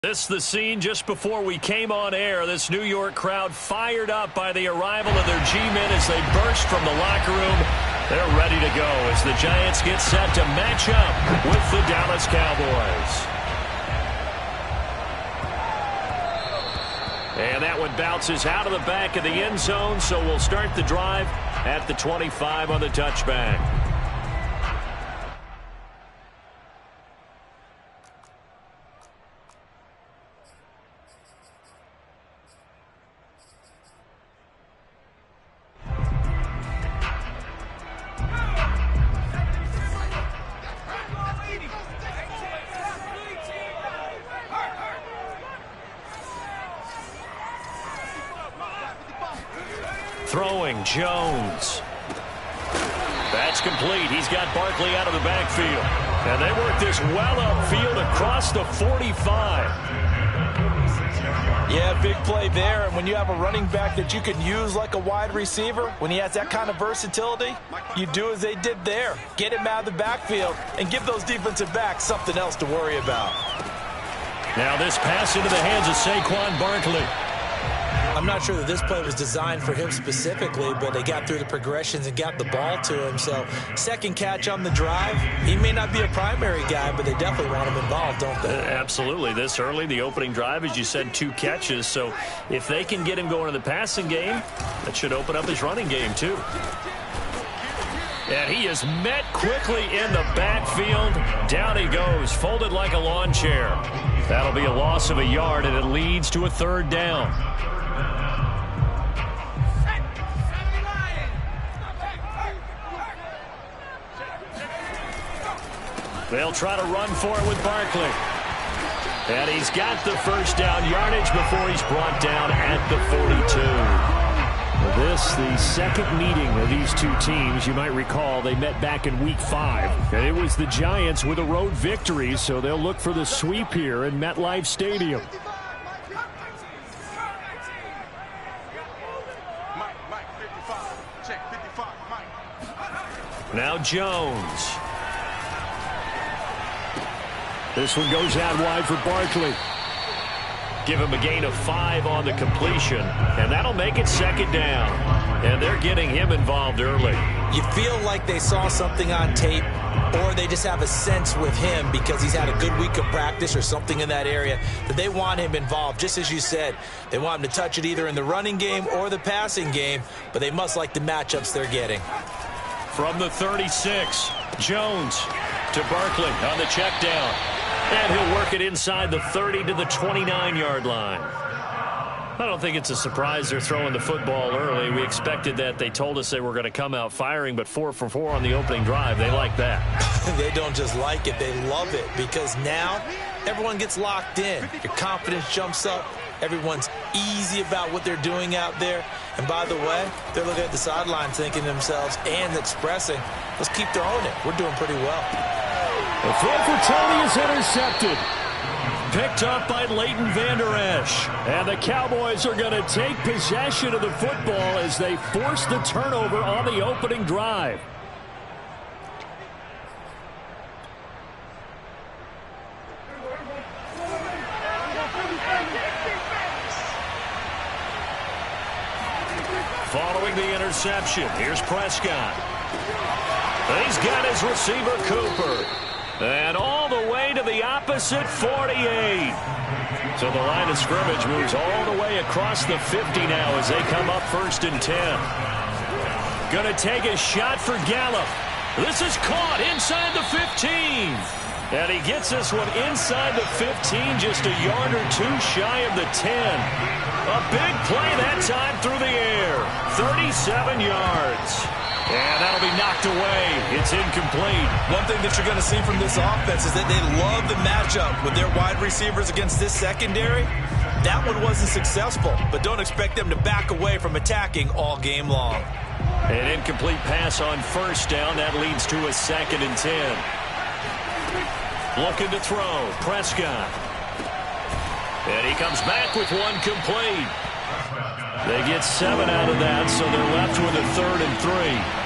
This is the scene just before we came on air. This New York crowd fired up by the arrival of their G-men as they burst from the locker room. They're ready to go as the Giants get set to match up with the Dallas Cowboys. And that one bounces out of the back of the end zone, so we'll start the drive at the 25 on the touchback. Throwing Jones. That's complete. He's got Barkley out of the backfield. And they work this well upfield across the 45. Yeah, big play there. And when you have a running back that you can use like a wide receiver, when he has that kind of versatility, you do as they did there. Get him out of the backfield and give those defensive backs something else to worry about. Now this pass into the hands of Saquon Barkley. I'm not sure that this play was designed for him specifically, but they got through the progressions and got the ball to him. So second catch on the drive. He may not be a primary guy, but they definitely want him involved, don't they? Absolutely. This early, the opening drive, as you said, 2 catches. So if they can get him going in the passing game, that should open up his running game too. And he is met quickly in the backfield. Down he goes, folded like a lawn chair. That'll be a loss of a yard, and it leads to a 3rd down. They'll try to run for it with Barkley. And he's got the 1st down yardage before he's brought down at the 42. This, the second meeting of these two teams. You might recall they met back in Week 5. And it was the Giants with a road victory, so they'll look for the sweep here in MetLife Stadium. Now Jones. This one goes out wide for Barkley. Give him a gain of 5 on the completion, and that'll make it 2nd down. And they're getting him involved early. You feel like they saw something on tape, or they just have a sense with him because he's had a good week of practice or something in that area that they want him involved. Just as you said, they want him to touch it either in the running game or the passing game, but they must like the matchups they're getting. From the 36, Jones to Barkley on the check down. And he'll work it inside the 30 to the 29-yard line. I don't think it's a surprise they're throwing the football early. We expected that. They told us they were going to come out firing, but 4 for 4 on the opening drive. They like that. They don't just like it. They love it because now everyone gets locked in. Your confidence jumps up. Everyone's easy about what they're doing out there. And by the way, they're looking at the sideline thinking to themselves and expressing, let's keep throwing it. We're doing pretty well. The throw for Tony is intercepted. Picked up by Leighton Vander Esch. And the Cowboys are going to take possession of the football as they force the turnover on the opening drive. Following the interception, here's Prescott. He's got his receiver, Cooper. And all the way to the opposite 48. So the line of scrimmage moves all the way across the 50 now as they come up 1st and 10. Going to take a shot for Gallup. This is caught inside the 15. And he gets this one inside the 15, just a yard or 2 shy of the 10. A big play that time through the air. 37 yards. And that'll be knocked away. It's incomplete. One thing that you're going to see from this offense is that they love the matchup with their wide receivers against this secondary. That one wasn't successful, but don't expect them to back away from attacking all game long. An incomplete pass on 1st down. That leads to a 2nd and 10. Looking to throw. Prescott. And he comes back with one complete. They get 7 out of that, so they're left with a 3rd and 3.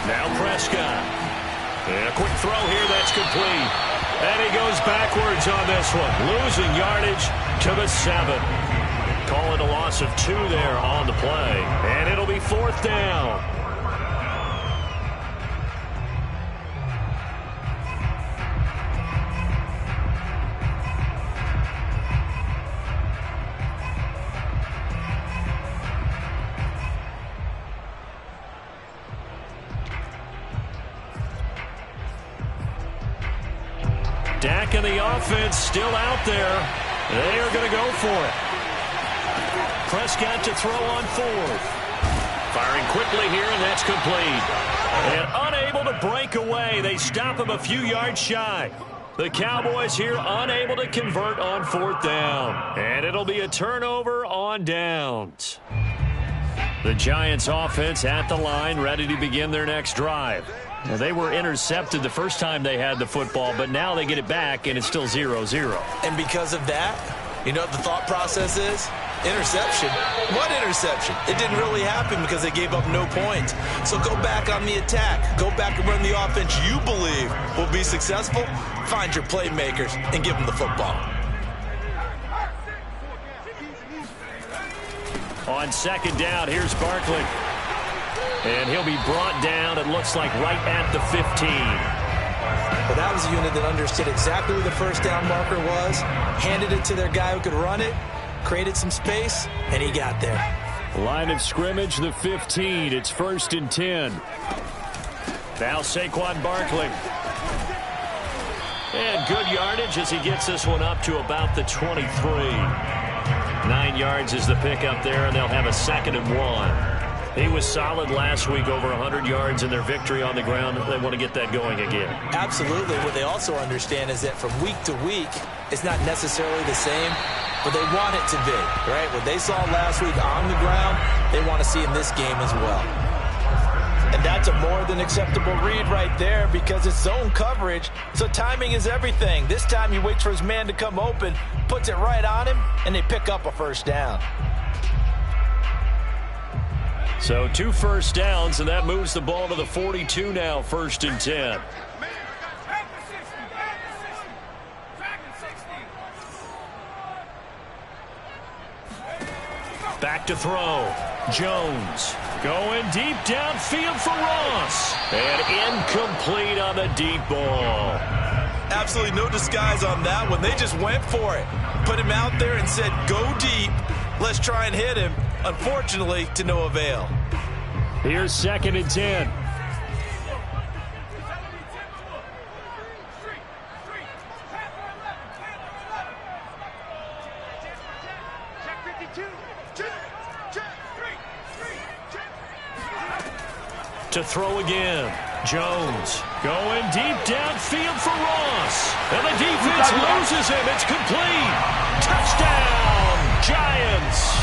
Now Prescott. And a quick throw here, that's complete. And he goes backwards on this one, losing yardage to the 7. Call it a loss of 2 there on the play. And it'll be 4th down. Dak and the offense still out there. They are going to go for it. Prescott to throw on 4th. Firing quickly here, and that's complete. And unable to break away. They stop him a few yards shy. The Cowboys here unable to convert on 4th down. And it'll be a turnover on downs. The Giants offense at the line, ready to begin their next drive. Now, they were intercepted the first time they had the football, but now they get it back, and it's still 0-0. And because of that, you know what the thought process is? Interception. What interception? It didn't really happen because they gave up no points. So go back on the attack. Go back and run the offense you believe will be successful. Find your playmakers and give them the football. On 2nd down, here's Barkley. And he'll be brought down, it looks like, right at the 15. But that was a unit that understood exactly where the first down marker was, handed it to their guy who could run it, created some space, and he got there. Line of scrimmage, the 15. It's 1st and 10. Now Saquon Barkley. And good yardage as he gets this one up to about the 23. 9 yards is the pickup there, and they'll have a 2nd and 1. He was solid last week, over 100 yards in their victory on the ground. They want to get that going again. Absolutely. What they also understand is that from week to week, it's not necessarily the same, but they want it to be, right? What they saw last week on the ground, they want to see in this game as well. And that's a more than acceptable read right there because it's zone coverage, so timing is everything. This time he waits for his man to come open, puts it right on him, and they pick up a 1st down. So 2 first downs, and that moves the ball to the 42 now, 1st and 10. Back to throw. Jones going deep downfield for Ross. And incomplete on the deep ball. Absolutely no disguise on that one. They just went for it. Put him out there and said, go deep. Let's try and hit him. Unfortunately, to no avail. Here's 2nd and 10. To throw again. Jones going deep downfield for Ross. And the defense loses him. It's complete. Touchdown, Giants.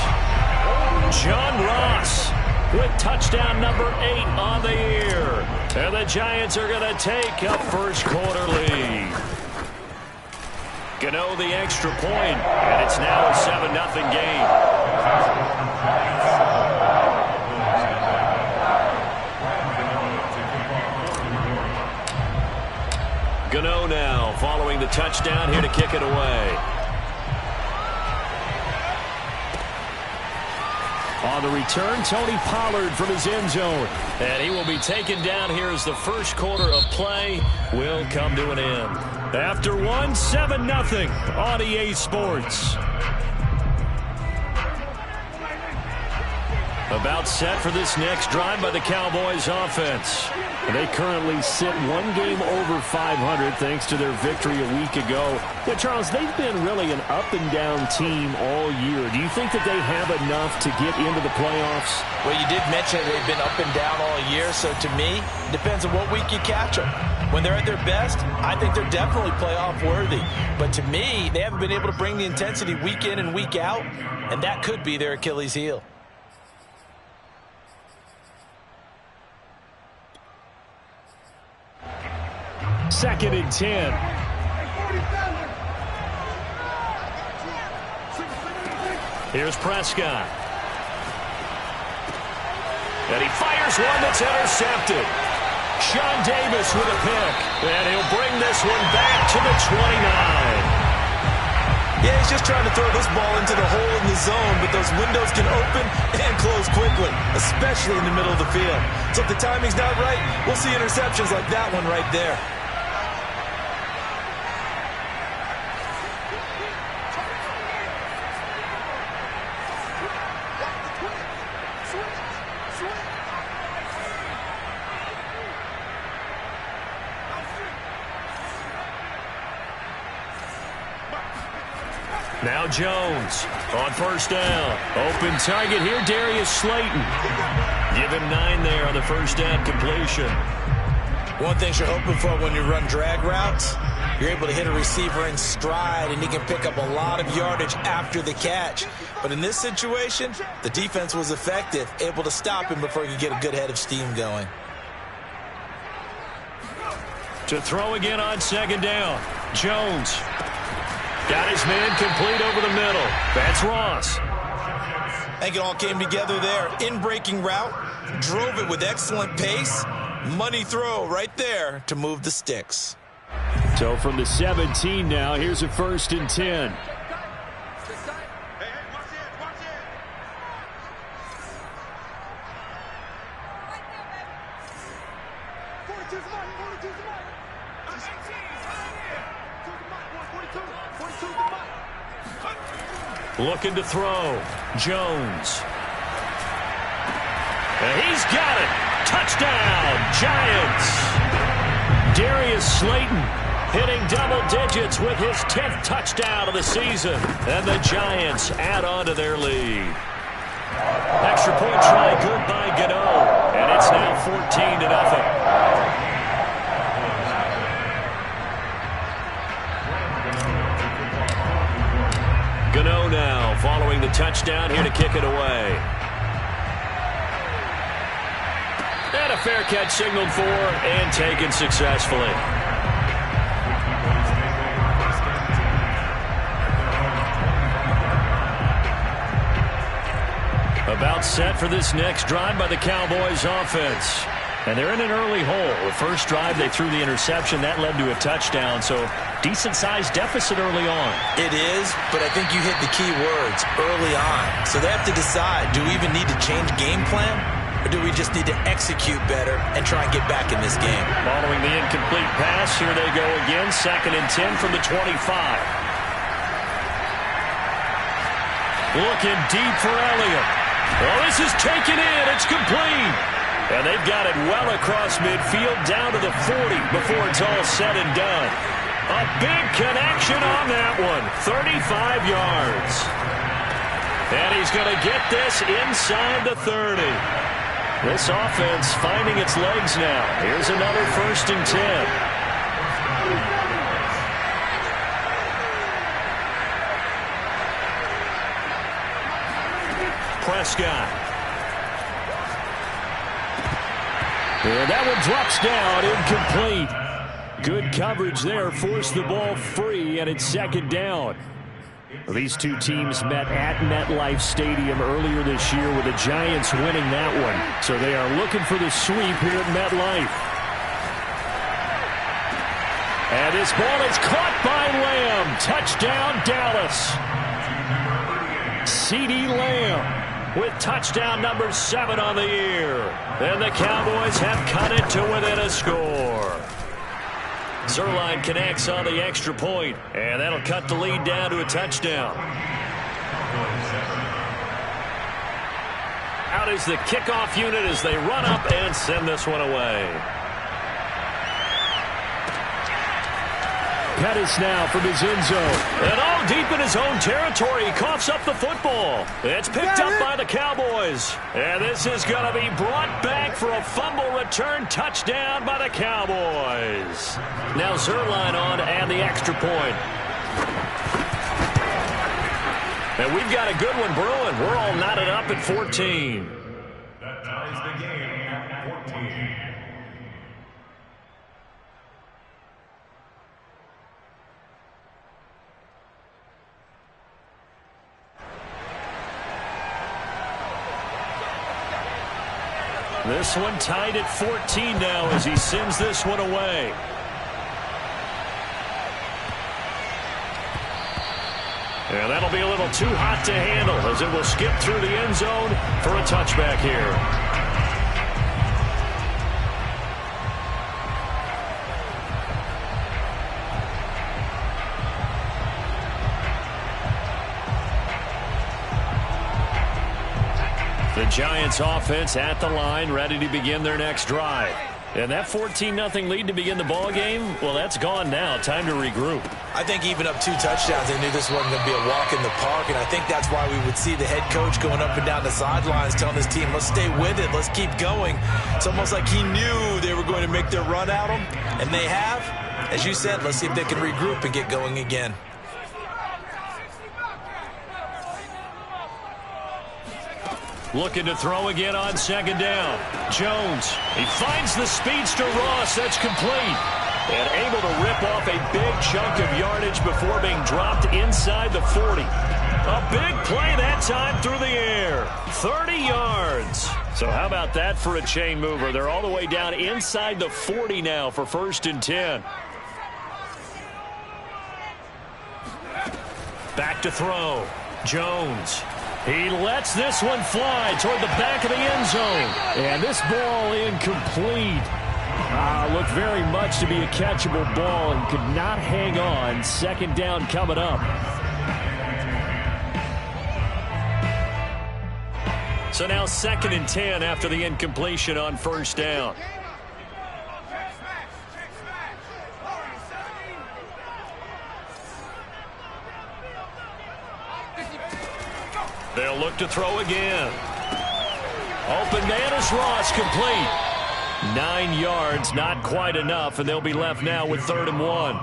John Ross with touchdown number 8 on the year. And the Giants are going to take a first-quarter lead. Gano the extra point, and it's now a 7-0 game. Gano now following the touchdown here to kick it away. On the return, Tony Pollard from his end zone. And he will be taken down here as the first quarter of play will come to an end. After 7-0 on EA Sports. About set for this next drive by the Cowboys offense. They currently sit 1 game over 500 thanks to their victory a week ago. Yeah, Charles, they've been really an up-and-down team all year. Do you think that they have enough to get into the playoffs? Well, you did mention they've been up and down all year, so to me, it depends on what week you catch them. When they're at their best, I think they're definitely playoff worthy. But to me, they haven't been able to bring the intensity week in and week out, and that could be their Achilles heel. Second and 10. Here's Prescott. And he fires one that's intercepted. Sean Davis with a pick. And he'll bring this one back to the 29. Yeah, he's just trying to throw this ball into the hole in the zone, but those windows can open and close quickly, especially in the middle of the field. So if the timing's not right, we'll see interceptions like that one right there. Now Jones on first down. Open target here, Darius Slayton. Give him 9 there on the first down completion. One thing you're hoping for when you run drag routes, you're able to hit a receiver in stride, and he can pick up a lot of yardage after the catch. But in this situation, the defense was effective, able to stop him before he could get a good head of steam going. To throw again on second down. Jones. Got his man complete over the middle. That's Ross. I think it all came together there. In-breaking route, drove it with excellent pace. Money throw right there to move the sticks. So from the 17 now, here's a 1st and 10. Looking to throw. Jones. And he's got it. Touchdown, Giants. Darius Slayton hitting double digits with his 10th touchdown of the season. And the Giants add on to their lead. Extra point try good by Gano. And it's now 14-0. Gano now following the touchdown here to kick it away. And a fair catch signaled for and taken successfully. About set for this next drive by the Cowboys offense. And they're in an early hole. The first drive, they threw the interception. That led to a touchdown. So decent-sized deficit early on. It is, but I think you hit the key words, early on. So they have to decide, do we even need to change game plan? Or do we just need to execute better and try and get back in this game? Following the incomplete pass, here they go again. 2nd and 10 from the 25. Looking deep for Elliott. Well, this is taken in. It's complete. And they've got it well across midfield down to the 40 before it's all said and done. A big connection on that one. 35 yards. And he's going to get this inside the 30. This offense finding its legs now. Here's another 1st and 10. Prescott. And that one drops down, incomplete. Good coverage there, forced the ball free, and it's 2nd down. These two teams met at MetLife Stadium earlier this year with the Giants winning that one. So they are looking for the sweep here at MetLife. And this ball is caught by Lamb. Touchdown, Dallas. CeeDee Lamb with touchdown number 7 on the year. And the Cowboys have cut it to within a score. Zerline connects on the extra point, and that'll cut the lead down to a touchdown. Out is the kickoff unit as they run up and send this one away. Pettis now from his end zone. And all deep in his own territory. He coughs up the football. It's picked up by the Cowboys. And this is going to be brought back for a fumble return touchdown by the Cowboys. Now Zerline on and the extra point. And we've got a good one brewing. We're all knotted up at 14. That ties the game at 14. This one tied at 14 now as he sends this one away. And that'll be a little too hot to handle as it will skip through the end zone for a touchback here. The Giants offense at the line, ready to begin their next drive. And that 14-0 lead to begin the ball game, well, that's gone now. Time to regroup. I think even up 2 touchdowns, they knew this wasn't going to be a walk in the park, and I think that's why we would see the head coach going up and down the sidelines telling his team, let's stay with it, let's keep going. It's almost like he knew they were going to make their run at him, and they have. As you said, let's see if they can regroup and get going again. Looking to throw again on second down. Jones, he finds the speedster Ross. That's complete. And able to rip off a big chunk of yardage before being dropped inside the 40. A big play that time through the air. 30 yards. So how about that for a chain mover? They're all the way down inside the 40 now for 1st and 10. Back to throw. Jones. He lets this one fly toward the back of the end zone. And this ball incomplete. Looked very much to be a catchable ball and could not hang on. 2nd down coming up. So now 2nd and 10 after the incompletion on 1st down. They'll look to throw again. Open man is Ross, complete. 9 yards, not quite enough, and they'll be left now with 3rd and 1.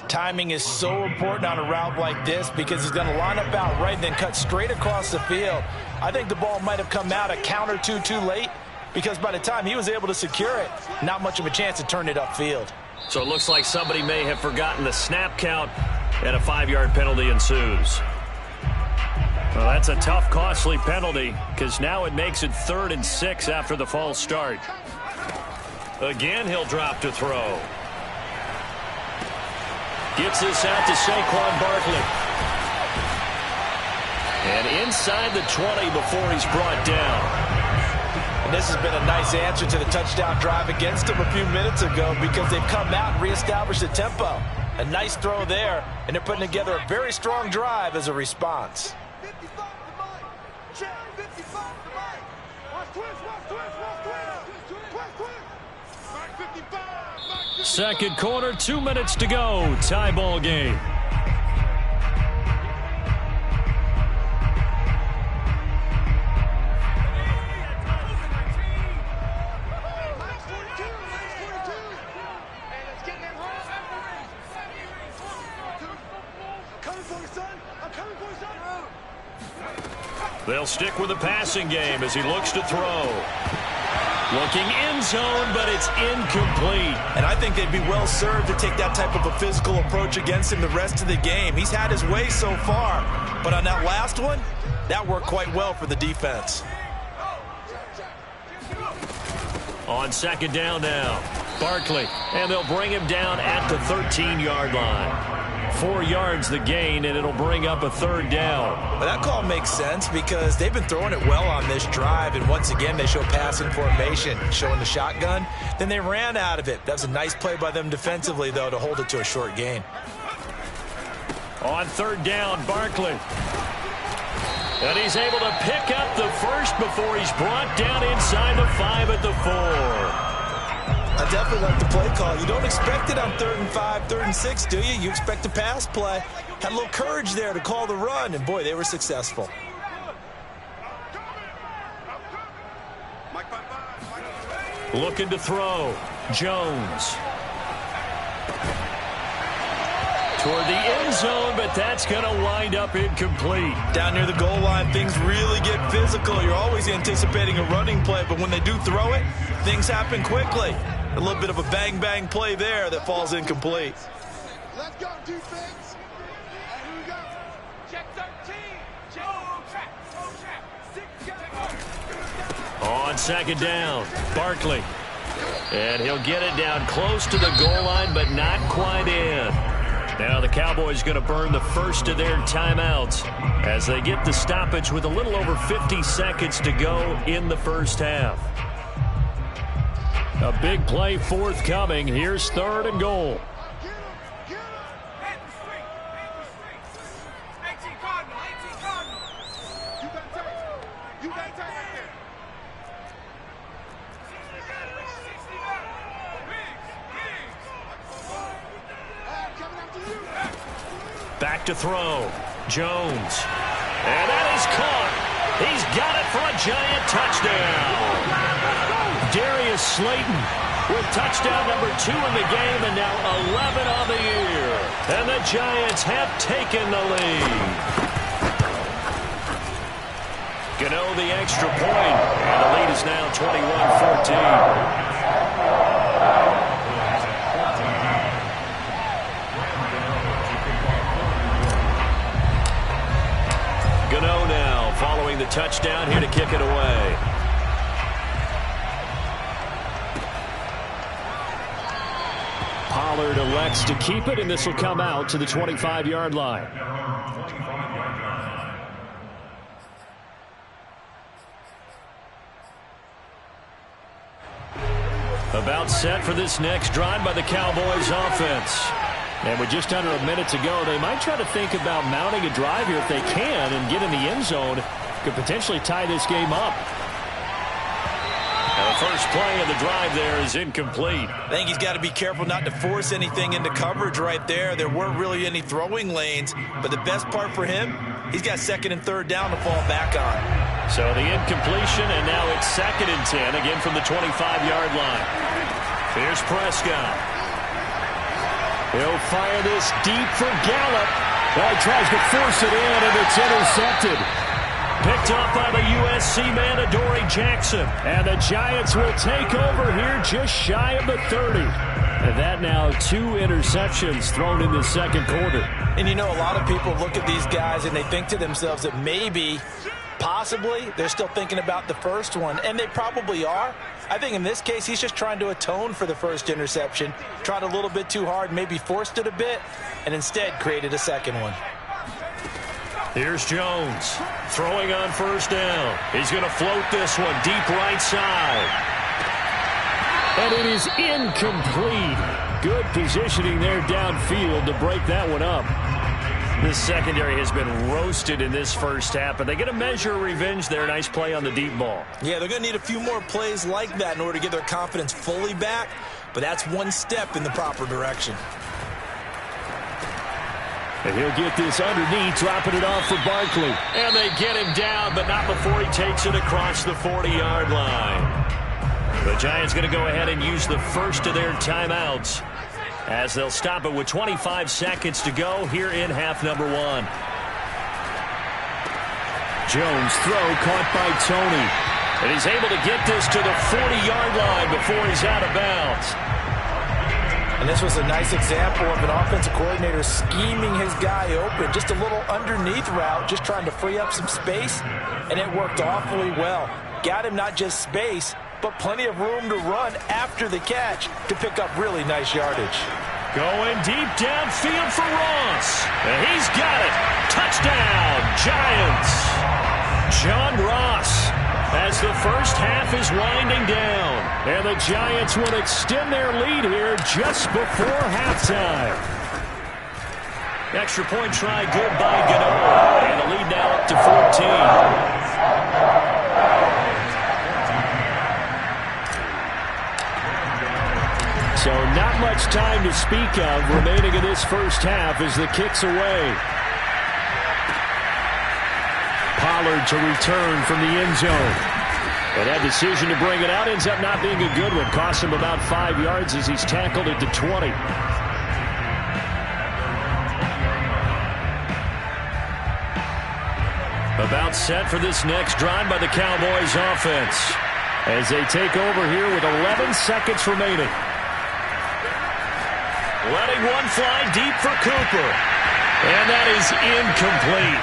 Timing is so important on a route like this because he's going to line up out right and then cut straight across the field. I think the ball might have come out a count or two too late because by the time he was able to secure it, not much of a chance to turn it upfield. So it looks like somebody may have forgotten the snap count, and a 5-yard penalty ensues. Well, that's a tough, costly penalty because now it makes it 3rd and 6 after the false start. Again, he'll drop to throw. Gets this out to Saquon Barkley. And inside the 20 before he's brought down. And this has been a nice answer to the touchdown drive against them a few minutes ago because they've come out and reestablished the tempo. A nice throw there, and they're putting together a very strong drive as a response. Second quarter, 2 minutes to go. Tie ball game. They'll stick with the passing game as he looks to throw. Looking end zone, but it's incomplete. And I think they'd be well served to take that type of a physical approach against him the rest of the game. He's had his way so far, but on that last one, that worked quite well for the defense. On 2nd down now, Barkley, and they'll bring him down at the 13-yard line. 4 yards the gain, and it'll bring up a 3rd down. Well, that call makes sense because they've been throwing it well on this drive, and once again they show passing formation, showing the shotgun. Then they ran out of it. That was a nice play by them defensively, though, to hold it to a short gain. On 3rd down, Barkley. And he's able to pick up the first before he's brought down inside the 5 at the 4. I definitely like the play call. You don't expect it on 3rd and 5, 3rd and 6, do you? You expect a pass play. Had a little courage there to call the run, and boy, they were successful. Looking to throw. Jones. Toward the end zone, but that's going to wind up incomplete. Down near the goal line, things really get physical. You're always anticipating a running play, but when they do throw it, things happen quickly. A little bit of a bang-bang play there that falls incomplete. Let's go, defense. Here we go. Check 13. Check. Go trap. Go trap. 6 guys. On second down, Barkley. And he'll get it down close to the goal line, but not quite in. Now the Cowboys going to burn the first of their timeouts as they get the stoppage with a little over 50 seconds to go in the first half. A big play forthcoming. Here's 3rd and goal. Back to throw. Jones. And that is caught. He's got it for a Giant touchdown. Darius Slayton with touchdown number 2 in the game and now 11 on the year. And the Giants have taken the lead. Gano the extra point. And the lead is now 21-14. Gano now following the touchdown here to kick it away. Pollard elects to keep it, and this will come out to the 25-yard line. About set for this next drive by the Cowboys offense. And with just under a minute to go, they might try to think about mounting a drive here if they can and get in the end zone. Could potentially tie this game up. And the first play of the drive there is incomplete. I think he's got to be careful not to force anything into coverage right there. There weren't really any throwing lanes. But the best part for him, he's got 2nd and 3rd down to fall back on. So the incompletion, and now it's 2nd and 10, again from the 25-yard line. Here's Prescott. He'll fire this deep for Gallup. He tries to force it in, and it's intercepted. Picked up by the USC man, Adoree Jackson. And the Giants will take over here just shy of the 30. And that now 2 interceptions thrown in the second quarter. And you know, a lot of people look at these guys and they think to themselves that maybe, possibly, they're still thinking about the first one. And they probably are. I think in this case, he's just trying to atone for the first interception. Tried a little bit too hard, maybe forced it a bit, and instead created a second one. Here's Jones throwing on first down. He's going to float this one deep right side. And it is incomplete. Good positioning there downfield to break that one up. This secondary has been roasted in this first half, but they get a measure of revenge there. Nice play on the deep ball. Yeah, they're going to need a few more plays like that in order to get their confidence fully back, but that's one step in the proper direction. And he'll get this underneath, dropping it off for Barkley. And they get him down, but not before he takes it across the 40-yard line. The Giants going to go ahead and use the first of their timeouts as they'll stop it with 25 seconds to go here in half number 1. Jones throw caught by Tony. And he's able to get this to the 40-yard line before he's out of bounds. And this was a nice example of an offensive coordinator scheming his guy open. Just a little underneath route, just trying to free up some space, and it worked awfully well. Got him not just space, but plenty of room to run after the catch to pick up really nice yardage. Going deep downfield for Ross. And he's got it. Touchdown, Giants. John Ross, as the first half is winding down. And the Giants will extend their lead here just before halftime. Extra point try good by Gano. And the lead now up to 14. So not much time to speak of remaining in this first half as the kick's away. Pollard to return from the end zone. And that decision to bring it out ends up not being a good one. Cost him about 5 yards as he's tackled at the 20. About set for this next drive by the Cowboys offense as they take over here with 11 seconds remaining. Letting one fly deep for Cooper. And that is incomplete.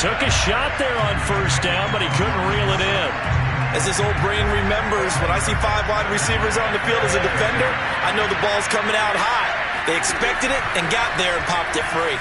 Took a shot there on first down, but he couldn't reel it in. As his old brain remembers, when I see 5 wide receivers on the field as a defender, I know the ball's coming out high. They expected it and got there and popped it free.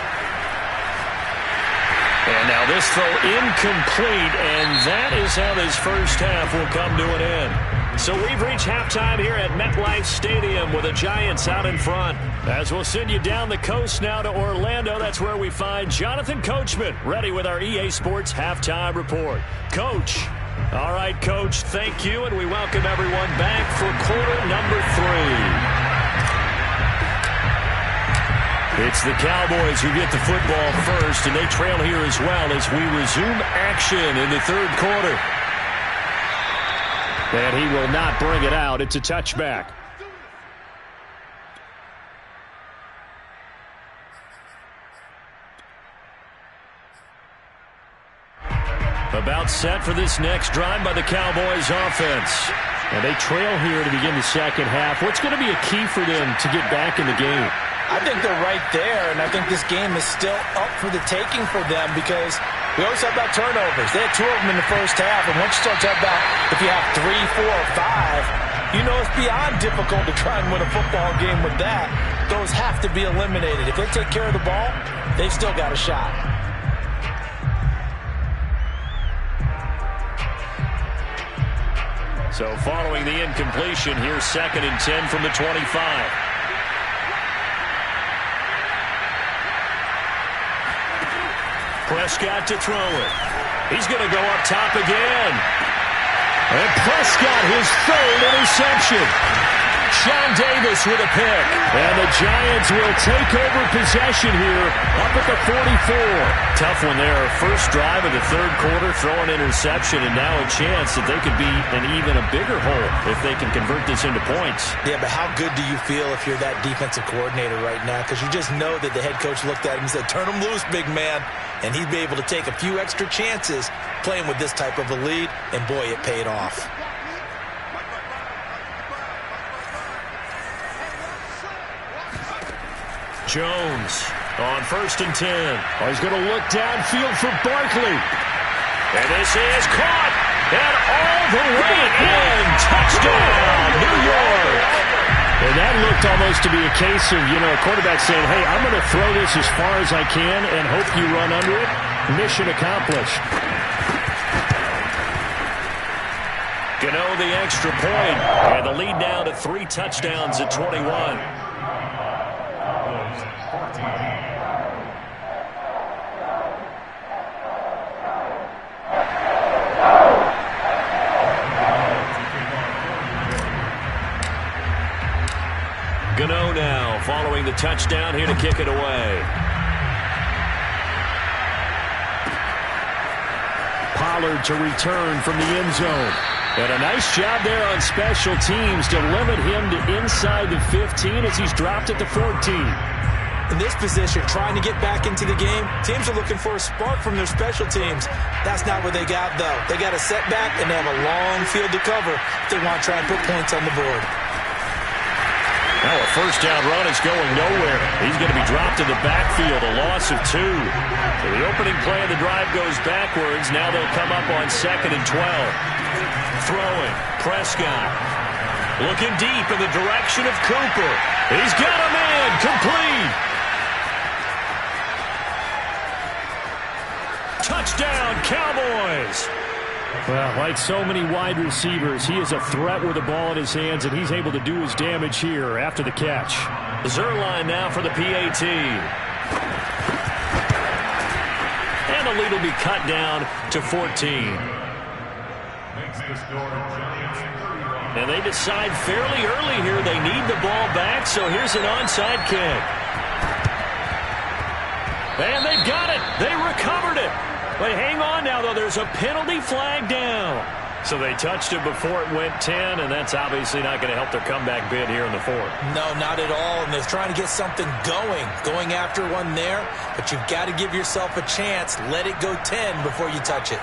And now this throw incomplete, and that is how this first half will come to an end. So we've reached halftime here at MetLife Stadium with the Giants out in front. As we'll send you down the coast now to Orlando, that's where we find Jonathan Coachman ready with our EA Sports Halftime Report. Coach. All right, Coach, thank you, and we welcome everyone back for quarter number 3. It's the Cowboys who get the football first, and they trail here as well as we resume action in the third quarter. And he will not bring it out. It's a touchback. About set for this next drive by the Cowboys offense. And they trail here to begin the second half. What's going to be a key for them to get back in the game? I think they're right there, and I think this game is still up for the taking for them because we always talk about turnovers. They had 2 of them in the first half, and once you start talking about if you have 3, 4, or 5, you know it's beyond difficult to try and win a football game with that. Those have to be eliminated. If they take care of the ball, they've still got a shot. So following the incompletion, here's 2nd and 10 from the 25. Prescott to throw it. He's going to go up top again. And Prescott, his 3rd interception. Sean Davis with a pick. And the Giants will take over possession here up at the 44. Tough one there. First drive of the third quarter, throw an interception, and now a chance that they could be in even a bigger hole if they can convert this into points. Yeah, but how good do you feel if you're that defensive coordinator right now? Because you just know that the head coach looked at him and said, turn him loose, big man. And he'd be able to take a few extra chances playing with this type of a lead, and boy, it paid off. Jones on 1st and 10. Oh, he's going to look downfield for Barkley. And this is caught. And all the way in. Touchdown, New York. And that looked almost to be a case of, a quarterback saying, hey, I'm going to throw this as far as I can and hope you run under it. Mission accomplished. Gano the extra point. And the lead now to 3 touchdowns at 21. Gano now following the touchdown here to kick it away. Pollard to return from the end zone. And a nice job there on special teams to limit him to inside the 15 as he's dropped at the 14. In this position, trying to get back into the game, teams are looking for a spark from their special teams. That's not what they got, though. They got a setback, and they have a long field to cover if they want to try and put points on the board. Now a first down run is going nowhere. He's going to be dropped in the backfield, a loss of 2. So the opening play of the drive goes backwards. Now they'll come up on 2nd and 12. Throwing, Prescott. Looking deep in the direction of Cooper. He's got a man, complete. Touchdown, Cowboys. Well, like so many wide receivers, he is a threat with the ball in his hands, and he's able to do his damage here after the catch. Zerline now for the PAT. And the lead will be cut down to 14. And they decide fairly early here they need the ball back, so here's an onside kick. And they've got it. They recovered it. But hang on now, though. There's a penalty flag down. So they touched it before it went 10, and that's obviously not going to help their comeback bid here in the 4th. No, not at all. And they're trying to get something going after one there. But you've got to give yourself a chance. Let it go 10 before you touch it.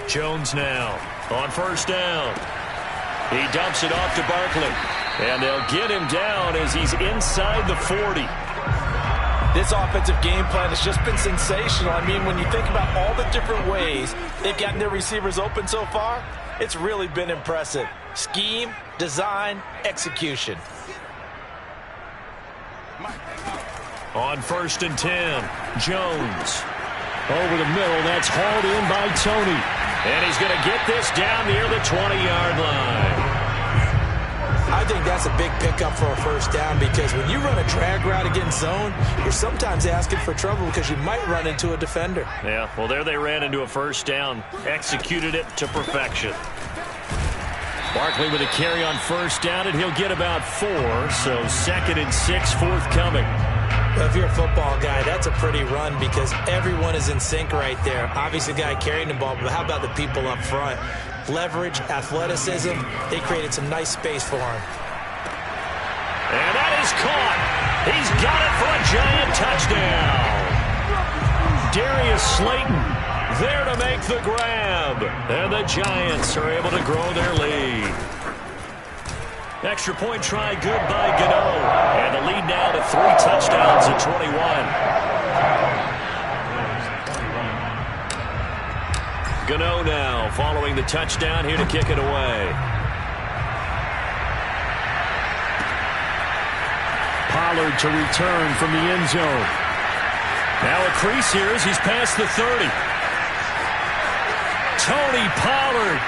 Jones now on first down. He dumps it off to Barkley. And they'll get him down as he's inside the 40. This offensive game plan has just been sensational. I mean, when you think about all the different ways they've gotten their receivers open so far, it's really been impressive. Scheme, design, execution. On 1st and 10, Jones. Over the middle, that's hauled in by Tony. And he's going to get this down near the 20-yard line. I think that's a big pickup for a first down because when you run a drag route against zone, you're sometimes asking for trouble because you might run into a defender. Yeah, well, there they ran into a first down. Executed it to perfection. Barkley with a carry on first down, and he'll get about 4. So 2nd and 6 forthcoming. Well, if you're a football guy, that's a pretty run because everyone is in sync right there. Obviously, the guy carrying the ball, but how about the people up front? Leverage, athleticism, they created some nice space for him. And that is caught. He's got it for a Giant touchdown. Darius Slayton there to make the grab. And the Giants are able to grow their lead. Extra point try good by Gano. And the lead now to 3 touchdowns at 21. Gano now following the touchdown here to kick it away. Pollard to return from the end zone. Now a crease here as he's past the 30. Tony Pollard.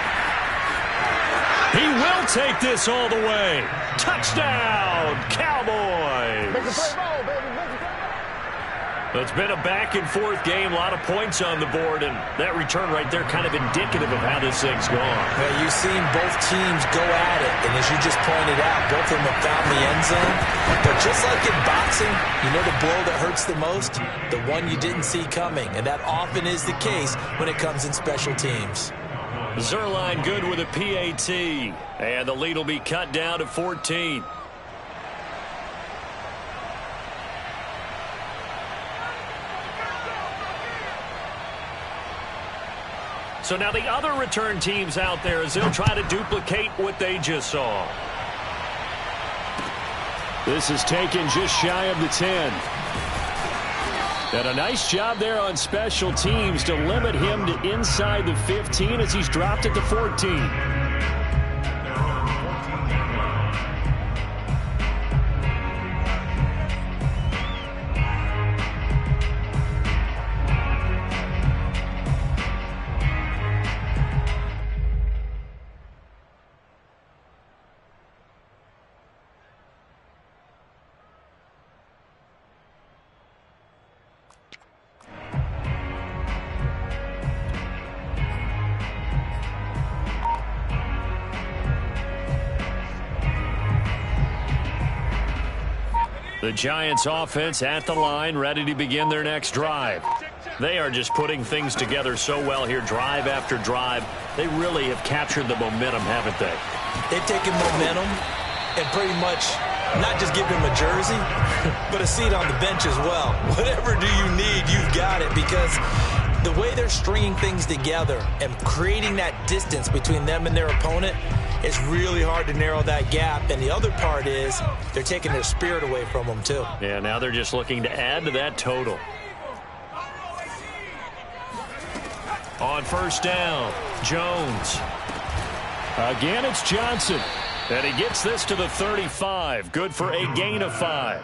He will take this all the way. Touchdown, Cowboys. It's been a back-and-forth game, a lot of points on the board, and that return right there kind of indicative of how this thing's gone. Well, you've seen both teams go at it, and as you just pointed out, both of them have found the end zone. But just like in boxing, you know the blow that hurts the most? The one you didn't see coming, and that often is the case when it comes in special teams. Zerline good with a PAT, and the lead will be cut down to 14. So now the other return teams out there as they'll try to duplicate what they just saw. This is taken just shy of the 10. And a nice job there on special teams to limit him to inside the 15 as he's dropped at the 14. The Giants offense at the line, ready to begin their next drive. They are just putting things together so well here, drive after drive. They really have captured the momentum, haven't they? They've taken momentum and pretty much not just give him a jersey, but a seat on the bench as well. Whatever do you need, you've got it, because the way they're stringing things together and creating that distance between them and their opponent, it's really hard to narrow that gap. And the other part is they're taking their spirit away from them, too. Yeah, now they're just looking to add to that total. On first down, Jones. Again, it's Johnson. And he gets this to the 35. Good for a gain of 5.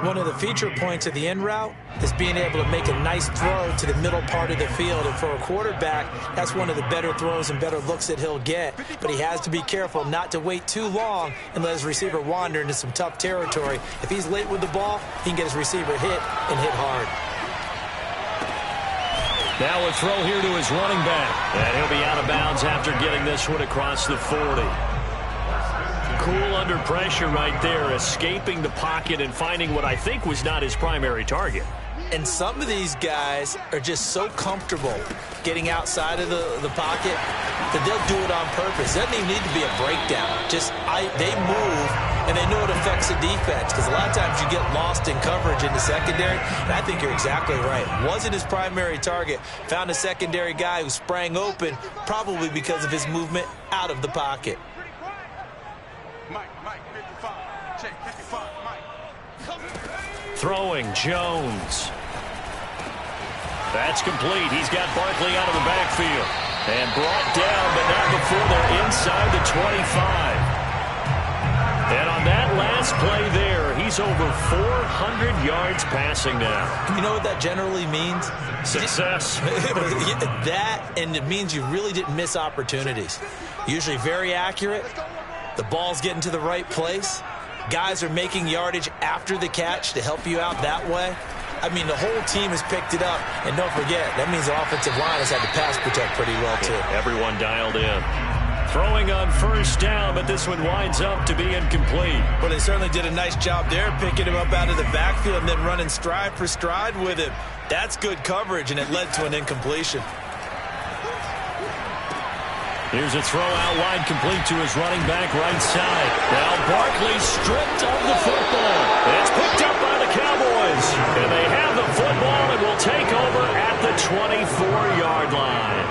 One of the feature points of the in route is being able to make a nice throw to the middle part of the field. And for a quarterback, that's one of the better throws and better looks that he'll get. But he has to be careful not to wait too long and let his receiver wander into some tough territory. If he's late with the ball, he can get his receiver hit and hit hard. Now a throw here to his running back. And he'll be out of bounds after getting this one across the 40. Cool under pressure right there, escaping the pocket and finding what I think was not his primary target. And some of these guys are just so comfortable getting outside of the pocket that they'll do it on purpose. It doesn't even need to be a breakdown. They move, and they know it affects the defense, because a lot of times you get lost in coverage in the secondary, and I think you're exactly right. Wasn't his primary target. Found a secondary guy who sprang open, probably because of his movement out of the pocket. Throwing Jones. That's complete. He's got Barkley out of the backfield. And brought down, but not before they're inside the 25. And on that last play there, he's over 400 yards passing now. You know what that generally means? Success. That, and it means you really didn't miss opportunities. Usually very accurate. The ball's getting to the right place. Guys are making yardage after the catch to help you out that way. I mean, the whole team has picked it up. And don't forget, that means the offensive line has had to pass protect pretty well, too. Everyone dialed in. Throwing on first down, but this one winds up to be incomplete. Well, they certainly did a nice job there, picking him up out of the backfield and then running stride for stride with him. That's good coverage, and it led to an incompletion. Here's a throw out wide, complete to his running back right side. Now Barkley stripped of the football. It's picked up by the Cowboys. And they have the football and will take over at the 24-yard line.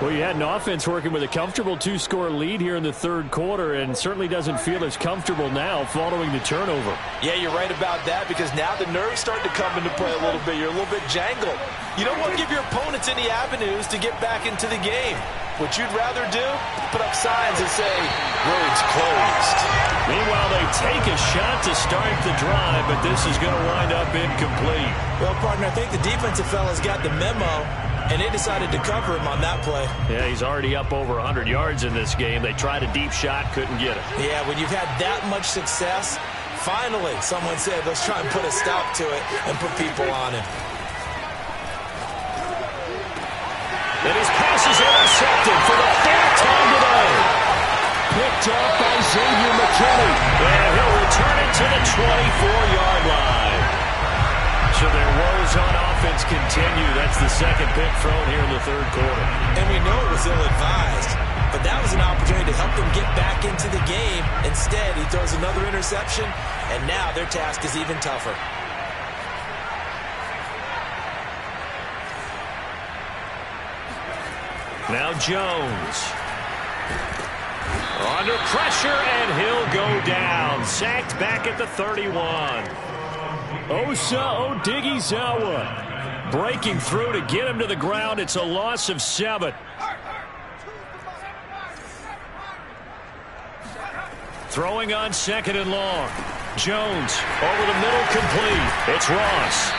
Well, you had an offense working with a comfortable two-score lead here in the third quarter and certainly doesn't feel as comfortable now following the turnover. Yeah, you're right about that because now the nerves start to come into play a little bit. You're a little bit jangled. You don't want to give your opponents any avenues to get back into the game. What you'd rather do, put up signs that say, roads closed. Meanwhile, they take a shot to start the drive, but this is going to wind up incomplete. Well, partner, I think the defensive fellas got the memo, and they decided to cover him on that play. Yeah, he's already up over 100 yards in this game. They tried a deep shot, couldn't get it. Yeah, when you've had that much success, finally someone said, let's try and put a stop to it and put people on him. And his pass is intercepted for the fourth time today. Picked up by Xavier McKinney. And he'll return it to the 24-yard line. So their woes on offense continue. That's the second pick thrown here in the third quarter. And we know it was ill-advised, but that was an opportunity to help them get back into the game. Instead, he throws another interception, and now their task is even tougher. Now Jones. Under pressure, and he'll go down. Sacked back at the 31. Osa Odighizuwa Breaking through to get him to the ground. It's a loss of 7. Throwing on second and long. Jones over the middle, complete. It's Ross.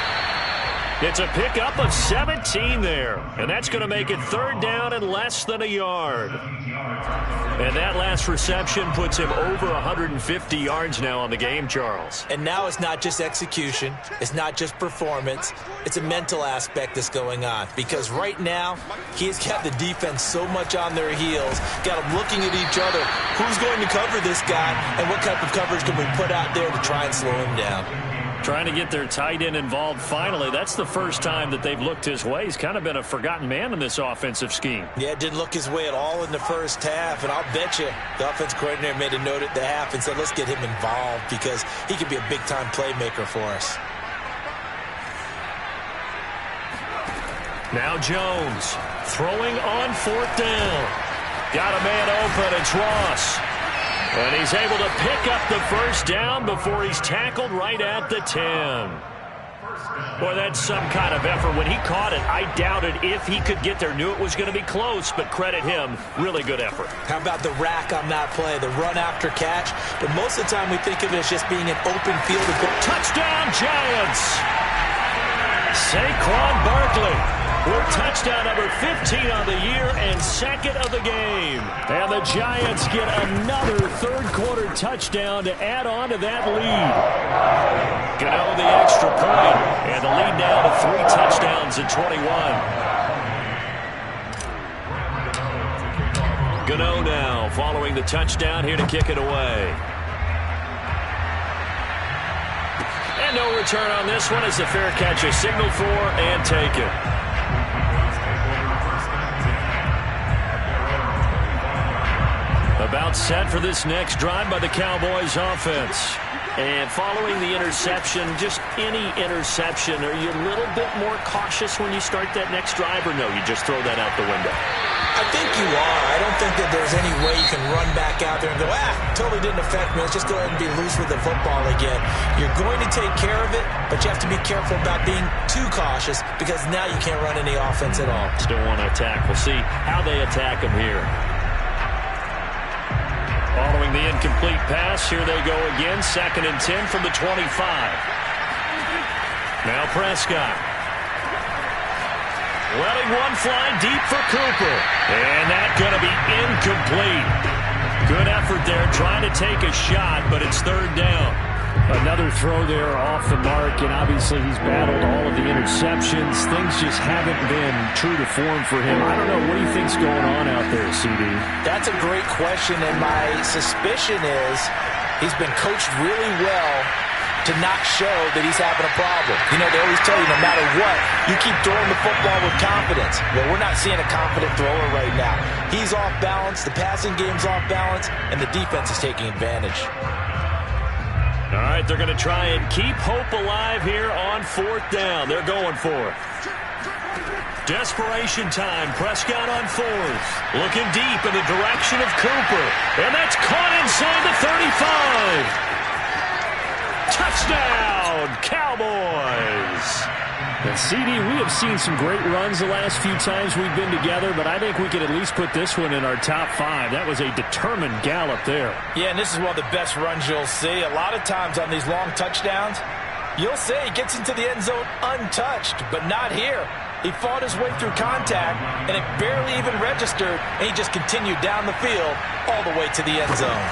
It's a pickup of 17 there. And that's going to make it third down and less than a yard. And that last reception puts him over 150 yards now on the game, Charles. And now it's not just execution. It's not just performance. It's a mental aspect that's going on. Because right now, he's got the defense so much on their heels. Got them looking at each other. Who's going to cover this guy? And what type of coverage can we put out there to try and slow him down? Trying to get their tight end involved finally. That's the first time that they've looked his way. He's kind of been a forgotten man in this offensive scheme. Yeah, didn't look his way at all in the first half. And I'll bet you the offense coordinator made a note at the half and said, let's get him involved because he could be a big-time playmaker for us. Now Jones throwing on fourth down. Got a man open. It's Ross. And he's able to pick up the first down before he's tackled right at the 10. Boy, that's some kind of effort. When he caught it, I doubted if he could get there. Knew it was going to be close, but credit him. Really good effort. How about the rack on that play, the run after catch? But most of the time we think of it as just being an open field. Touchdown, Giants! Saquon Barkley with touchdown number 15 on the year and second of the game. And the Giants get another third-quarter touchdown to add on to that lead. Gano the extra point, and the lead now to 3 touchdowns at 21. Gano now following the touchdown here to kick it away. And no return on this one as the fair catch is signaled for and taken. About set for this next drive by the Cowboys offense. And following the interception, just any interception, are you a little bit more cautious when you start that next drive or no? You just throw that out the window? I think you are. I don't think that there's any way you can run back out there and go, totally didn't affect me. Let's just go ahead and be loose with the football again. You're going to take care of it, but you have to be careful about being too cautious because now you can't run any offense at all. Still want to attack. We'll see how they attack him here. Following the incomplete pass, here they go again. 2nd and 10 from the 25. Now Prescott. Letting one fly deep for Cooper. And that's going to be incomplete. Good effort there trying to take a shot, but it's 3rd down. Another throw there off the mark, and obviously he's battled all of the interceptions. Things just haven't been true to form for him. I don't know. What do you think's going on out there, CD? That's a great question, and my suspicion is he's been coached really well to not show that he's having a problem. You know, they always tell you no matter what, you keep throwing the football with confidence. Well, we're not seeing a confident thrower right now. He's off balance, the passing game's off balance, and the defense is taking advantage. All right, they're going to try and keep hope alive here on 4th down. They're going for it. Desperation time. Prescott on 4th. Looking deep in the direction of Cooper. And that's caught inside the 35. Touchdown, Cowboys. And CD, we have seen some great runs the last few times we've been together, but I think we could at least put this one in our top 5. That was a determined gallop there. Yeah, and this is one of the best runs you'll see. A lot of times on these long touchdowns, you'll say he gets into the end zone untouched, but not here. He fought his way through contact, and it barely even registered, and he just continued down the field all the way to the end zone.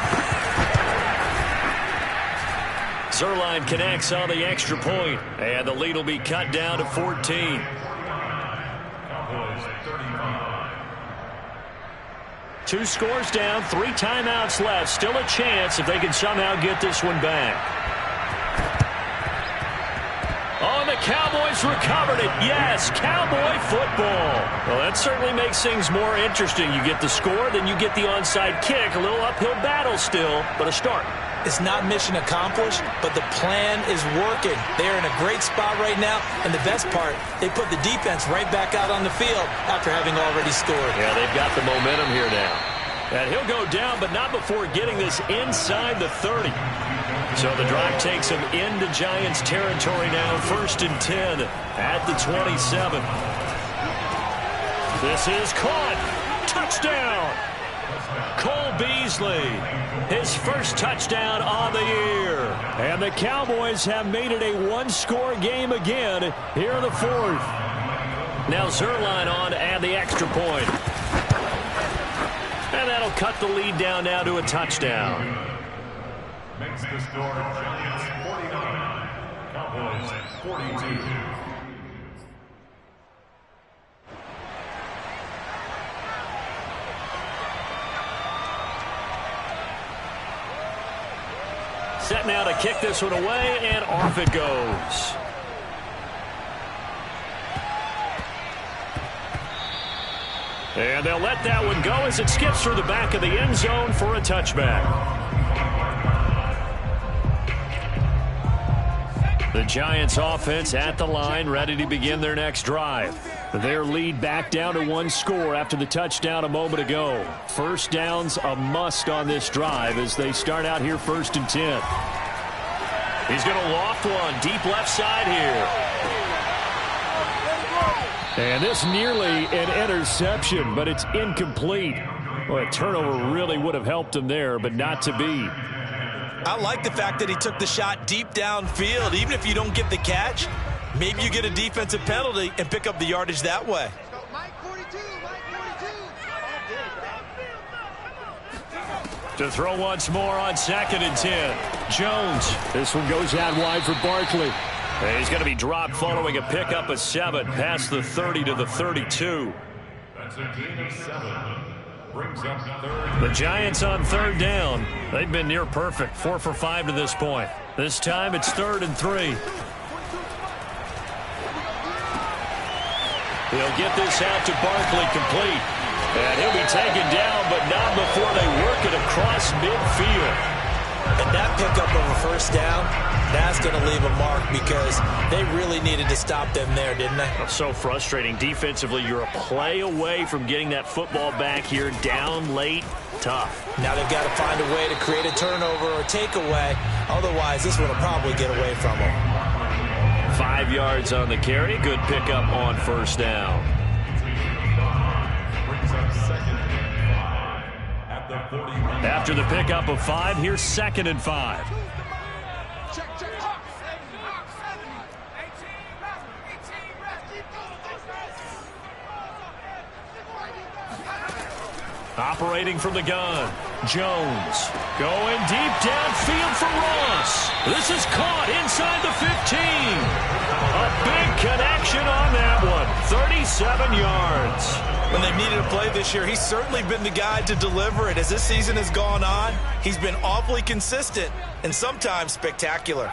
Zuerlein connects on the extra point, and the lead will be cut down to 14. Cowboys 35. 2 scores down, 3 timeouts left. Still a chance if they can somehow get this one back. Oh, and the Cowboys recovered it. Yes, Cowboy football. Well, that certainly makes things more interesting. You get the score, then you get the onside kick. A little uphill battle still, but a start. It's not mission accomplished, but the plan is working. They're in a great spot right now, and the best part, they put the defense right back out on the field after having already scored. Yeah, they've got the momentum here now. And he'll go down, but not before getting this inside the 30. So the drive takes him into Giants territory now, 1st and 10 at the 27. This is caught. Touchdown. Cole Beasley, his first touchdown on the year. And the Cowboys have made it a 1-score game again here in the 4th. Now Zuerlein on to add the extra point. And that'll cut the lead down now to a touchdown. Makes the score Giants 49, Cowboys 42. Set now to kick this one away, and off it goes. And they'll let that one go as it skips through the back of the end zone for a touchback. The Giants offense at the line, ready to begin their next drive. Their lead back down to 1 score after the touchdown a moment ago. First down's a must on this drive as they start out here 1st and 10. He's going to loft one deep left side here. And this nearly an interception, but it's incomplete. Well, a turnover really would have helped him there, but not to be. I like the fact that he took the shot deep downfield. Even if you don't get the catch, maybe you get a defensive penalty and pick up the yardage that way. Mike 42, Mike 42. To throw once more on 2nd and 10. Jones. This one goes out wide for Barkley. And he's going to be dropped following a pickup of 7 past the 30 to the 32. That's a gain of 7. Brings up 3rd. The Giants on 3rd down. They've been near perfect, 4 for 5 to this point. This time it's 3rd and 3. He'll get this out to Barkley complete. And he'll be taken down, but not before they work it across midfield. And that pickup of a first down, that's going to leave a mark because they really needed to stop them there, didn't they? So frustrating. Defensively, you're a play away from getting that football back here down late. Tough. Now they've got to find a way to create a turnover or takeaway. Otherwise, this one will probably get away from them. 5 yards on the carry. Good pickup on first down. After the pickup of 5, here's 2nd and 5. Operating from the gun, Jones going deep downfield for Ross. This is caught inside the 15. A big connection on that one, 37 yards. When they've needed a play this year, he's certainly been the guy to deliver it. As this season has gone on, he's been awfully consistent and sometimes spectacular.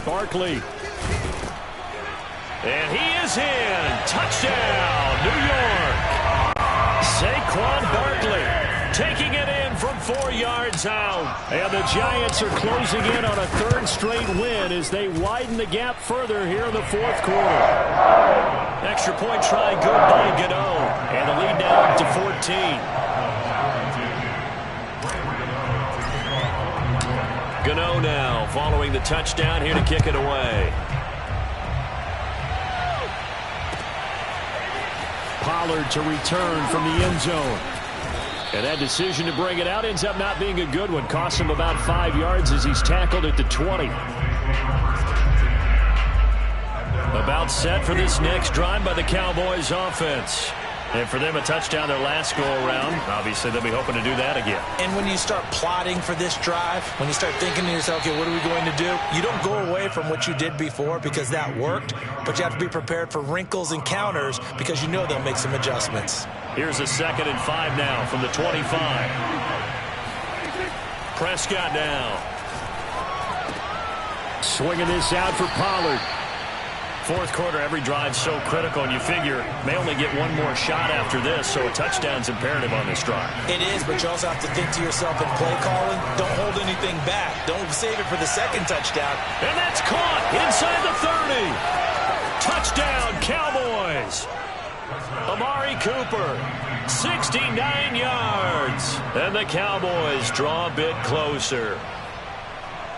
Barkley. And he is in. Touchdown, New York. Saquon Barkley taking it in from 4 yards out. And the Giants are closing in on a 3rd straight win as they widen the gap further here in the 4th quarter. Extra point try good by Gano. And the lead now up to 14. Gano now following the touchdown here to kick it away. Pollard to return from the end zone. And that decision to bring it out ends up not being a good one. Costs him about 5 yards as he's tackled at the 20. About set for this next drive by the Cowboys offense. And for them, a touchdown their last go-around. Obviously, they'll be hoping to do that again. And when you start plotting for this drive, when you start thinking to yourself, okay, what are we going to do? You don't go away from what you did before because that worked, but you have to be prepared for wrinkles and counters because you know they'll make some adjustments. Here's a 2nd and 5 now from the 25. Prescott now. Swinging this out for Pollard. 4th quarter, every drive so critical, and you figure may only get one more shot after this, so a touchdown's imperative on this drive. It is, but you also have to think to yourself in play calling, don't hold anything back. Don't save it for the 2nd touchdown. And that's caught inside the 30. Touchdown, Cowboys. Amari Cooper, 69 yards. And the Cowboys draw a bit closer.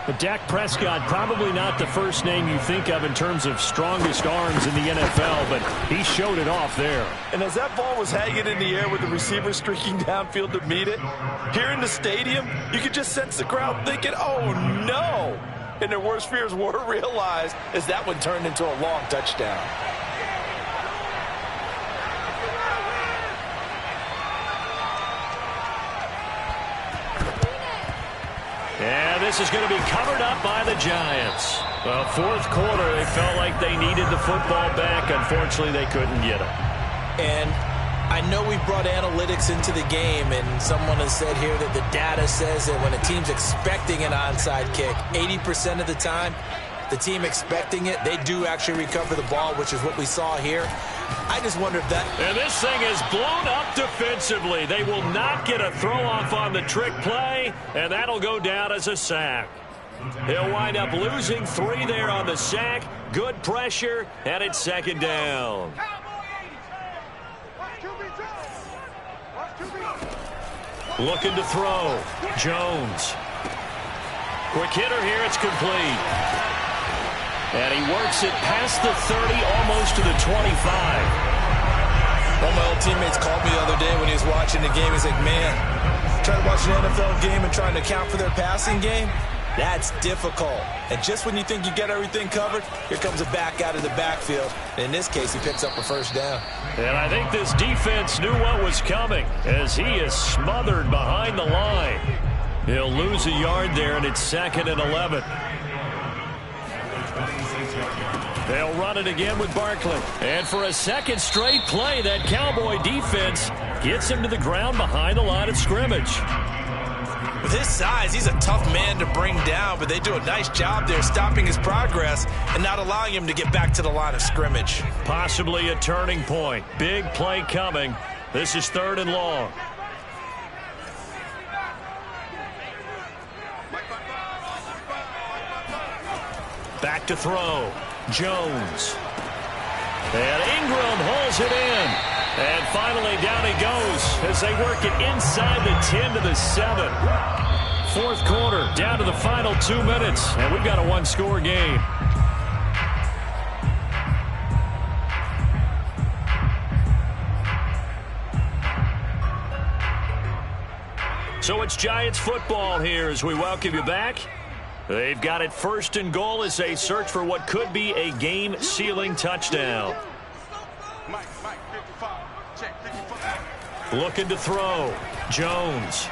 But Dak Prescott, probably not the first name you think of in terms of strongest arms in the NFL, but he showed it off there. And as that ball was hanging in the air with the receiver streaking downfield to meet it, here in the stadium, you could just sense the crowd thinking, oh, no. And their worst fears were realized as that one turned into a long touchdown. And this is going to be covered up by the Giants. Well, 4th quarter, they felt like they needed the football back. Unfortunately, they couldn't get it. And I know we brought analytics into the game, and someone has said here that the data says that when a team's expecting an onside kick, 80% of the time, the team expecting it, they do actually recover the ball, which is what we saw here. I just wonder if that... And this thing is blown up defensively. They will not get a throw-off on the trick play, and that'll go down as a sack. He'll wind up losing 3 there on the sack. Good pressure, and it's 2nd down. Looking to throw. Jones. Quick hitter here, it's complete. And he works it past the 30, almost to the 25. One of my old teammates called me the other day when he was watching the game. He's like, man, trying to watch an NFL game and trying to account for their passing game, that's difficult. And just when you think you get everything covered, here comes a back out of the backfield. And in this case, he picks up a first down. And I think this defense knew what was coming as he is smothered behind the line. He'll lose a yard there, and it's 2nd and 11. They'll run it again with Barkley. And for a 2nd straight play, that Cowboy defense gets him to the ground behind the line of scrimmage. With his size, he's a tough man to bring down, but they do a nice job there stopping his progress and not allowing him to get back to the line of scrimmage. Possibly a turning point. Big play coming. This is 3rd and long. Back to throw. Jones. And Ingram hauls it in. And finally down he goes as they work it inside the 10 to the 7. Fourth quarter, down to the final 2 minutes, and we've got a one-score game. So it's Giants football here as we welcome you back. They've got it first and goal as they search for what could be a game-sealing touchdown. Looking to throw. Jones.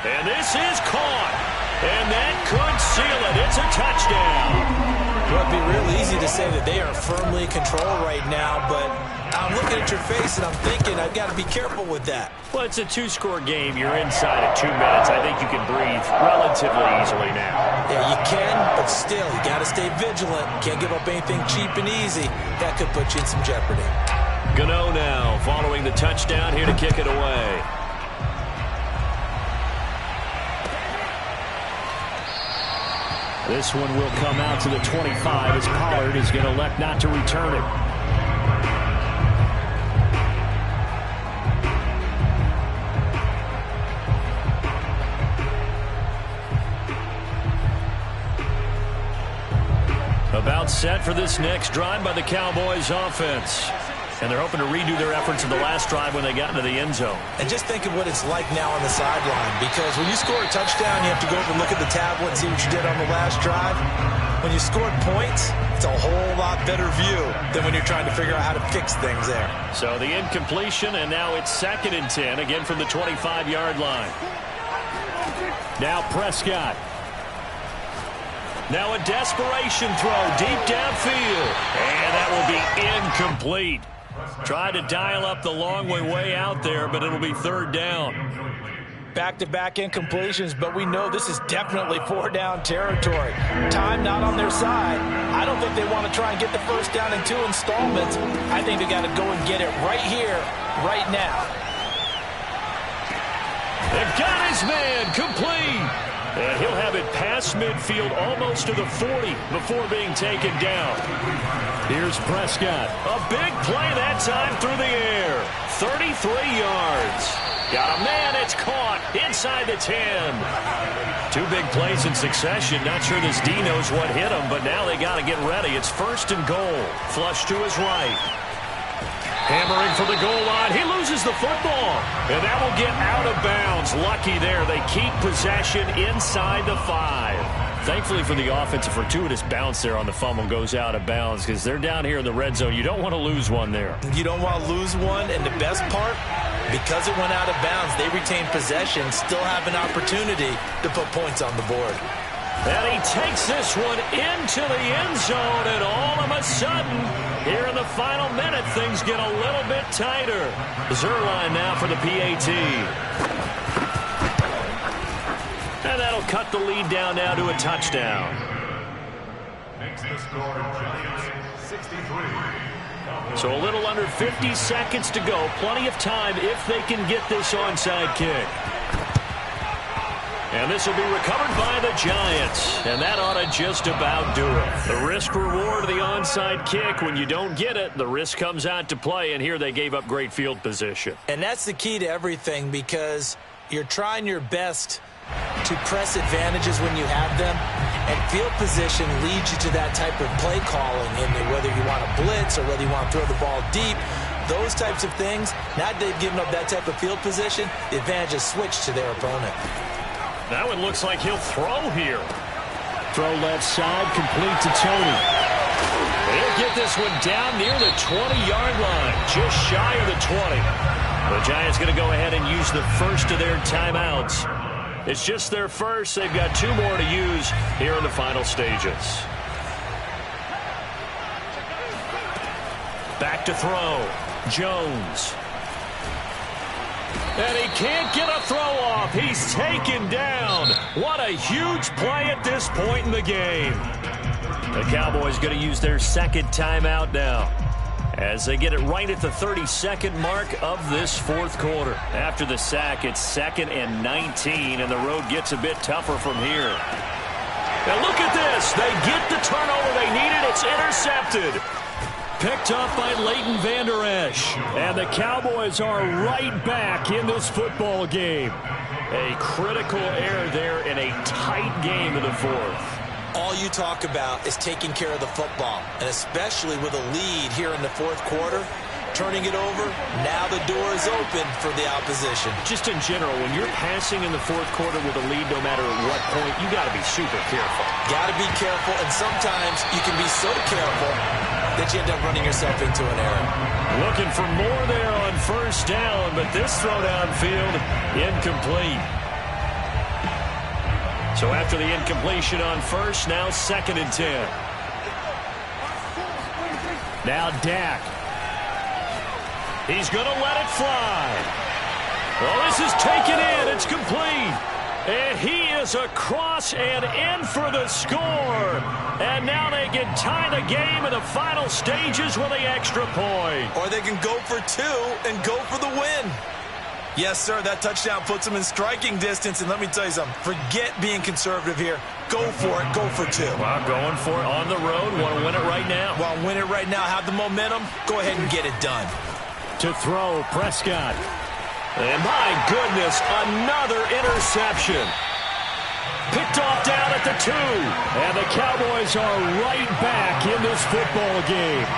And this is caught. And that could seal it. It's a touchdown. Well, it'd be real easy to say that they are firmly in control right now, but I'm looking at your face and I'm thinking I've got to be careful with that. Well, it's a two-score game. You're inside of 2 minutes. I think you can breathe relatively easily now. Yeah, you can, but still, you got to stay vigilant. Can't give up anything cheap and easy. That could put you in some jeopardy. Gano now following the touchdown here to kick it away. This one will come out to the 25 as Pollard is going to elect not to return it. About set for this next drive by the Cowboys offense. And they're hoping to redo their efforts in the last drive when they got into the end zone. And just think of what it's like now on the sideline, because when you score a touchdown, you have to go over and look at the tablet and see what you did on the last drive. When you scored points, it's a whole lot better view than when you're trying to figure out how to fix things there. So the incompletion, and now it's 2nd and 10, again from the 25-yard line. Now Prescott. Now a desperation throw deep downfield. And that will be incomplete. Tried to dial up the long way out there, but it'll be 3rd down. Back-to-back incompletions, but we know this is definitely 4-down territory. Time not on their side. I don't think they want to try and get the first down in 2 installments. I think they got to go and get it right here, right now. They've got his man complete. And he'll have it past midfield almost to the 40 before being taken down. Here's Prescott. A big play that time through the air. 33 yards. Got a man. It's caught inside the 10. 2 big plays in succession. Not sure this D knows what hit him, but now they got to get ready. It's 1st and goal. Flush to his right. Hammering for the goal line. He loses the football. And that will get out of bounds. Lucky there. They keep possession inside the 5. Thankfully for the offense, a fortuitous bounce there on the fumble goes out of bounds because they're down here in the red zone. You don't want to lose one there. You don't want to lose one. And the best part, because it went out of bounds, they retain possession, still have an opportunity to put points on the board. And he takes this one into the end zone, and all of a sudden, here in the final minute, things get a little bit tighter. Zerline now for the PAT. And that'll cut the lead down now to a touchdown. Makes the score Giants 63. So a little under 50 seconds to go. Plenty of time if they can get this onside kick. And this will be recovered by the Giants. And that ought to just about do it. The risk-reward of the onside kick. When you don't get it, the risk comes out to play. And here they gave up great field position. And that's the key to everything, because you're trying your best to press advantages when you have them. And field position leads you to that type of play calling. And whether you want to blitz or whether you want to throw the ball deep, those types of things, now that they've given up that type of field position, the advantage is switched to their opponent. That one looks like he'll throw here. Throw left side, complete to Tony. He'll get this one down near the 20-yard line, just shy of the 20. The Giants going to go ahead and use the first of their timeouts. It's just their first. They've got 2 more to use here in the final stages. Back to throw. Jones. And he can't get a throw off. He's taken down. What a huge play at this point in the game. The Cowboys going to use their 2nd timeout now as they get it right at the 32nd mark of this 4th quarter. After the sack, it's 2nd and 19, and the road gets a bit tougher from here. And look at this. They get the turnover they needed. It's intercepted. Picked up by Leighton Vander Esch. And the Cowboys are right back in this football game. A critical error there in a tight game in the fourth. All you talk about is taking care of the football, and especially with a lead here in the fourth quarter, turning it over, now the door is open for the opposition. Just in general, when you're passing in the fourth quarter with a lead, no matter at what point, you got to be super careful. Got to be careful, and sometimes you can be so careful that you end up running yourself into an error. Looking for more there on first down, but this throw downfield, incomplete. So after the incompletion on first, now 2nd and 10. Now Dak. He's going to let it fly. Well, this is taken in. It's complete. And he is across and in for the score. And now they can tie the game in the final stages with the extra point. Or they can go for 2 and go for the win. Yes, sir, that touchdown puts them in striking distance. And let me tell you something, forget being conservative here. Go for it, go for 2. Well, going for it on the road. Want to win it right now. Want to win it right now, have the momentum, go ahead and get it done. To throw, Prescott. And my goodness, another interception. Picked off down at the 2. And the Cowboys are right back in this football game.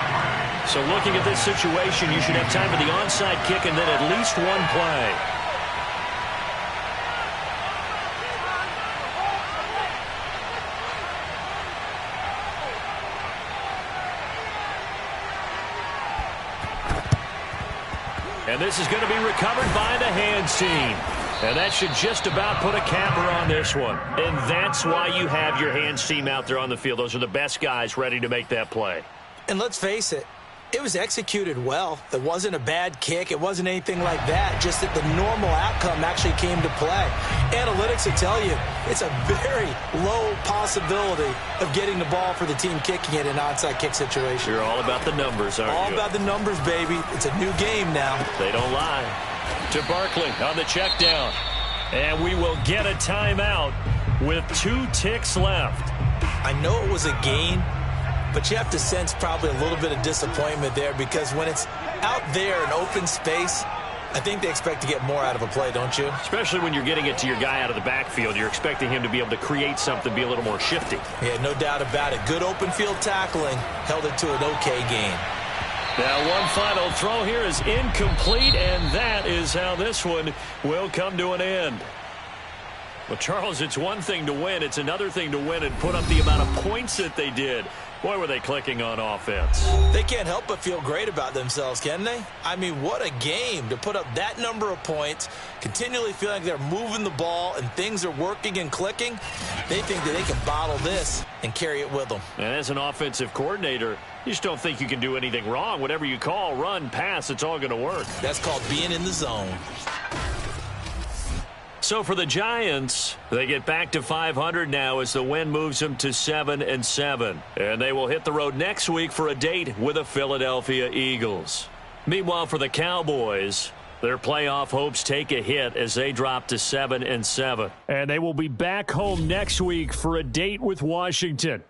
So looking at this situation, you should have time for the onside kick and then at least one play. And this is going to be recovered by the hands team. And that should just about put a capper on this one. And that's why you have your hands team out there on the field. Those are the best guys ready to make that play. And let's face it, it was executed well. It wasn't a bad kick. It wasn't anything like that. Just that the normal outcome actually came to play. Analytics will tell you it's a very low possibility of getting the ball for the team kicking it in an onside kick situation. You're all about the numbers, aren't you? All about the numbers, baby. It's a new game now. They don't lie. To Barkley on the check down. And we will get a timeout with 2 ticks left. I know it was a gain, but you have to sense probably a little bit of disappointment there because when it's out there in open space, I think they expect to get more out of a play, don't you? Especially when you're getting it to your guy out of the backfield. You're expecting him to be able to create something, be a little more shifty. Yeah, no doubt about it. Good open field tackling held it to an okay gain. Now one final throw here is incomplete, and that is how this one will come to an end. Well, Charles, it's one thing to win. It's another thing to win and put up the amount of points that they did. Boy, were they clicking on offense. They can't help but feel great about themselves, can they? I mean, what a game to put up that number of points, continually feeling like they're moving the ball and things are working and clicking. They think that they can bottle this and carry it with them. And as an offensive coordinator, you just don't think you can do anything wrong. Whatever you call, run, pass, it's all going to work. That's called being in the zone. So for the Giants, they get back to 500 now as the win moves them to 7-7. And they will hit the road next week for a date with the Philadelphia Eagles. Meanwhile, for the Cowboys, their playoff hopes take a hit as they drop to 7-7. And they will be back home next week for a date with Washington.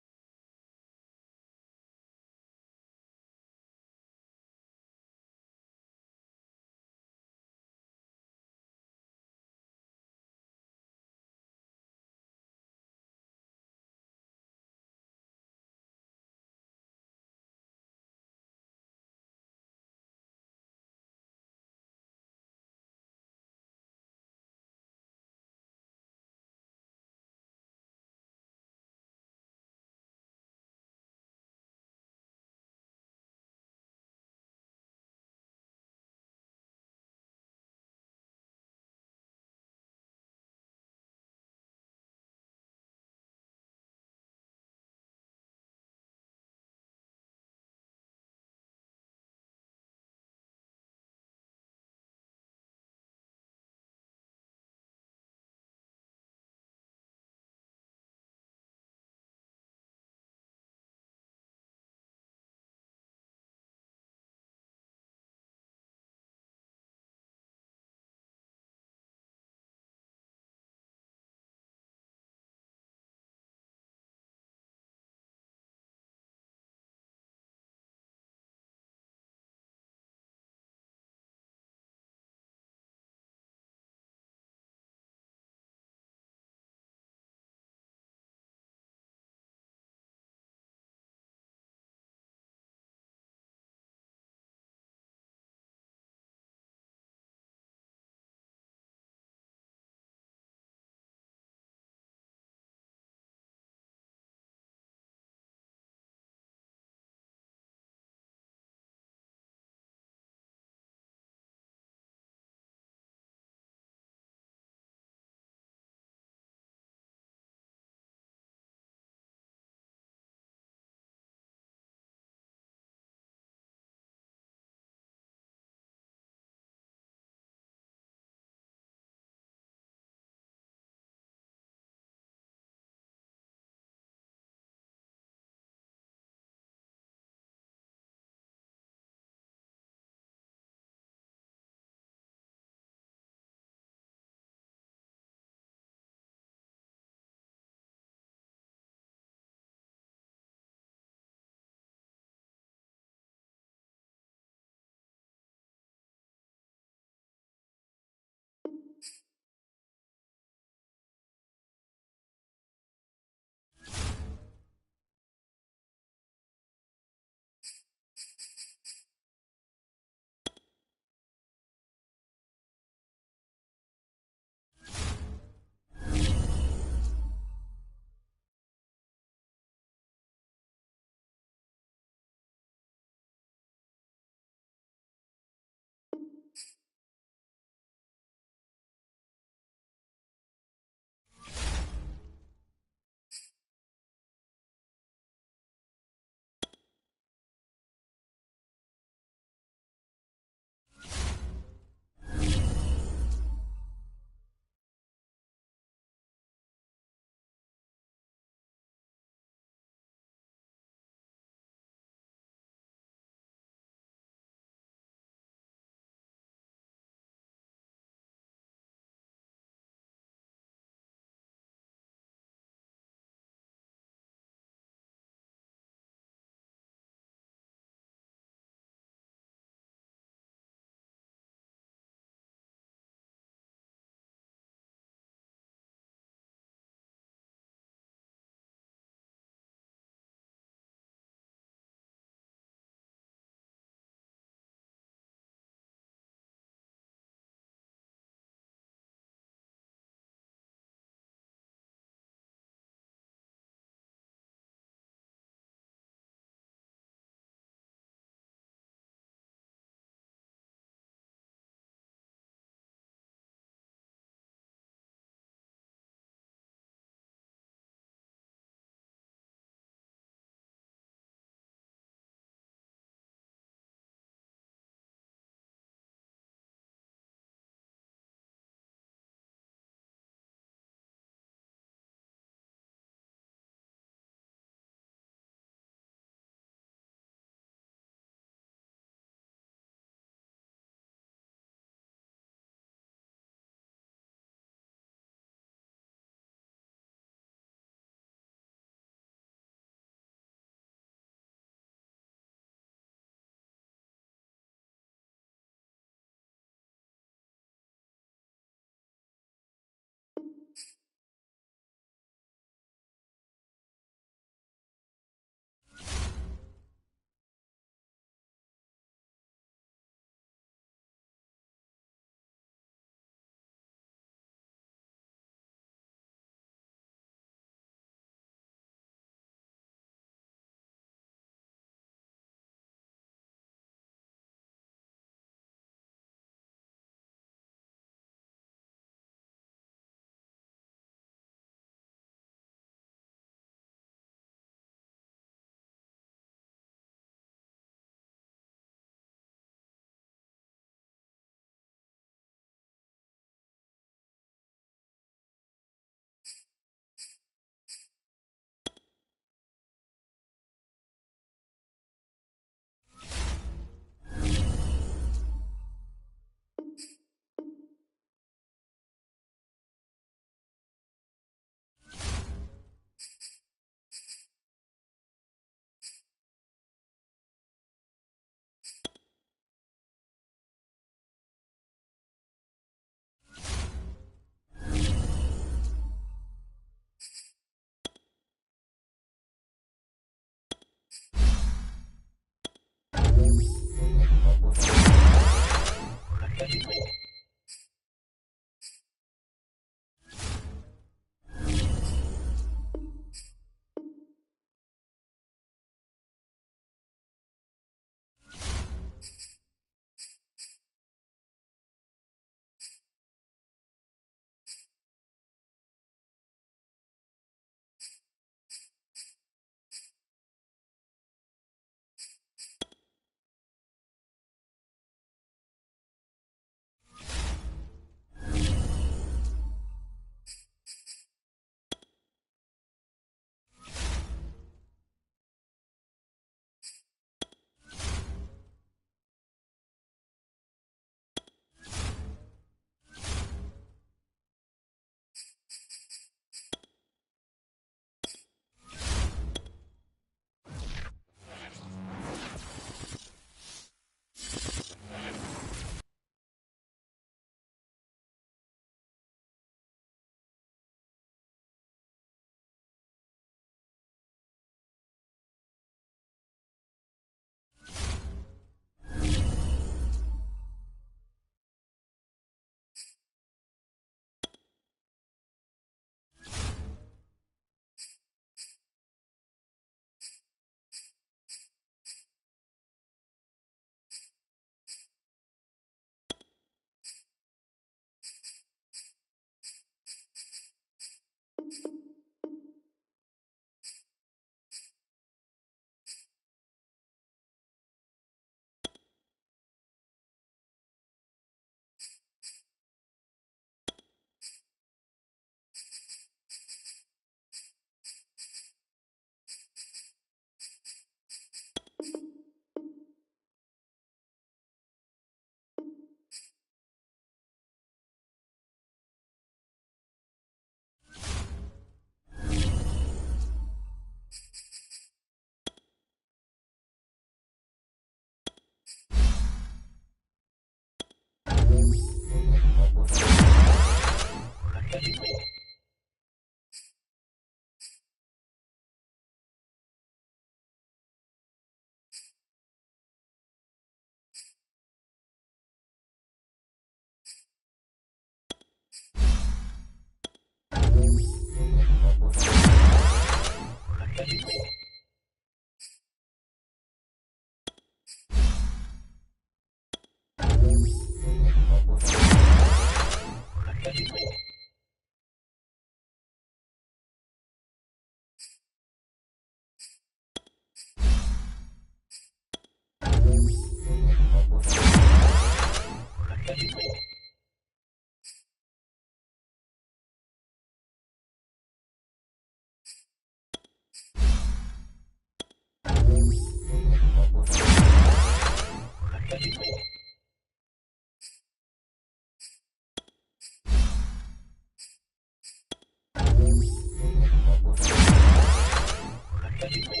you